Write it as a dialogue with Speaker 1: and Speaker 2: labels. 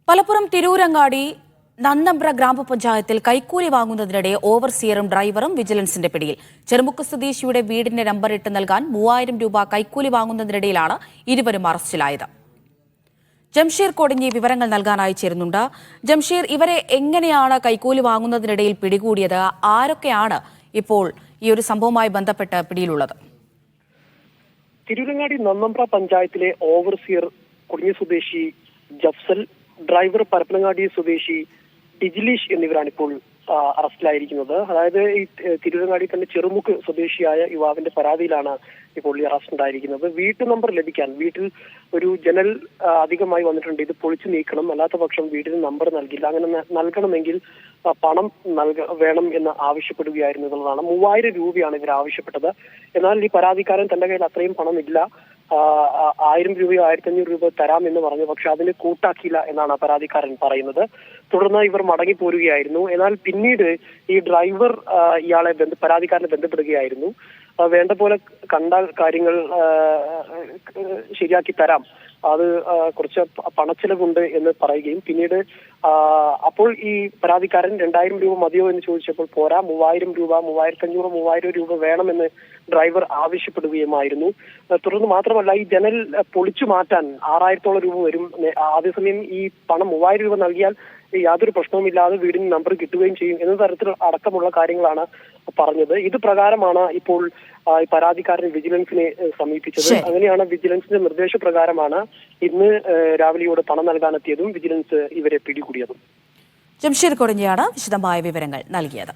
Speaker 1: മലപ്പുറം തിരൂരങ്ങാടി നന്നമ്പ്ര ഗ്രാമപഞ്ചായത്തിൽ കൈക്കൂലി വാങ്ങുന്നതിനിടെ ഓവർസിയറും ഡ്രൈവറും വിജിലൻസിന്റെ പിടിയിൽ. ചെറുമുക്ക് സ്വദേശിയുടെ വീടിന്റെ നമ്പറിട്ട് നൽകാൻ 3000 രൂപ കൈക്കൂലി വാങ്ങുന്നതിനിടയിലാണ് ഇരുവരും അറസ്റ്റിലായത്. ജംഷീർ കൊടിഞ്ഞി വിവരങ്ങൾ നൽകാനായി ചേരുന്നുണ്ട്. ജംഷീർ, ഇവരെ എങ്ങനെയാണ് കൈക്കൂലി വാങ്ങുന്നതിനിടയിൽ പിടികൂടിയത്? ആരൊക്കെയാണ് ഇപ്പോൾ ഈ ഒരു സംഭവവുമായി ബന്ധപ്പെട്ട് പിടിയിലുള്ളത്?
Speaker 2: തിരൂരങ്ങാടി നന്നമ്പ്ര പഞ്ചായത്തിലെ ഓവർസിയർ കൊടിഞ്ഞി സ്വദേശി ജഫ്സൽ, ഡ്രൈവർ പരപ്പനങ്ങാടി സ്വദേശി ഡിജിലീഷ് എന്നിവരാണ് ഇപ്പോൾ അറസ്റ്റിലായിരിക്കുന്നത്. അതായത് ഈ തിരൂരങ്ങാടി തന്നെ ചെറുമുക്ക് സ്വദേശിയായ യുവാവിന്റെ പരാതിയിലാണ് ഇപ്പോൾ ഈ അറസ്റ്റ് ഉണ്ടായിരിക്കുന്നത്. വീട്ടു നമ്പർ ലഭിക്കാൻ വീട്ടിൽ ഒരു ജനൽ അധികമായി വന്നിട്ടുണ്ട്, ഇത് പൊളിച്ചു നീക്കണം, അല്ലാത്ത പക്ഷം വീടിന് നമ്പർ നൽകില്ല, അങ്ങനെ നൽകണമെങ്കിൽ പണം വേണം എന്ന് ആവശ്യപ്പെടുകയായിരുന്നു എന്നുള്ളതാണ്. 3000 രൂപയാണ് ഇവർ ആവശ്യപ്പെട്ടത്. എന്നാൽ ഈ പരാതിക്കാരൻ തന്റെ കയ്യിൽ അത്രയും പണം ഇല്ല, 1000 രൂപയോ 1500 രൂപ തരാം എന്ന് പറഞ്ഞു. പക്ഷെ അതിന് കൂട്ടാക്കിയില്ല എന്നാണ് പരാതിക്കാരൻ പറയുന്നത്. തുടർന്ന് ഇവർ മടങ്ങിപ്പോരുകയായിരുന്നു. എന്നാൽ പിന്നീട് ഈ ഡ്രൈവർ പരാതിക്കാരനെ ബന്ധപ്പെടുകയായിരുന്നു. വേണ്ട പോലെ കണ്ടാൽ കാര്യങ്ങൾ ശരിയാക്കി തരാം, അത് കുറച്ച് പണച്ചെലവുണ്ട് എന്ന് പറയുകയും പിന്നീട് അപ്പോൾ ഈ പരാതിക്കാരൻ 2000 രൂപ മതിയോ എന്ന് ചോദിച്ചപ്പോൾ പോരാ, 3000 രൂപ, 3500, 3000 രൂപ വേണമെന്ന് ഡ്രൈവർ ആവശ്യപ്പെടുകയുമായിരുന്നു. തുടർന്ന് മാത്രമല്ല, ഈ ജനൽ പൊളിച്ചു മാറ്റാൻ 6000-ഓളം രൂപ വരും. അതേസമയം ഈ പണം 3000 രൂപ നൽകിയാൽ യാതൊരു പ്രശ്നവുമില്ലാതെ വീടിന് നമ്പർ കിട്ടുകയും ചെയ്യും എന്ന തരത്തിൽ അടക്കമുള്ള കാര്യങ്ങളാണ് പറഞ്ഞത്. ഇത് പ്രകാരമാണ് ഇപ്പോൾ പരാതിക്കാരൻ വിജിലൻസിനെ സമീപിച്ചത്. അങ്ങനെയാണ് വിജിലൻസിന്റെ നിർദ്ദേശപ്രകാരമാണ് ഇന്ന് രാവിലെയോട് പണം നൽകാനെത്തിയതും വിജിലൻസ് ഇവരെ പിടികൂടിയതും.
Speaker 1: ജംഷീർ കൊടിഞ്ഞിയാണ് വിശദമായ വിവരങ്ങൾ നൽകിയത്.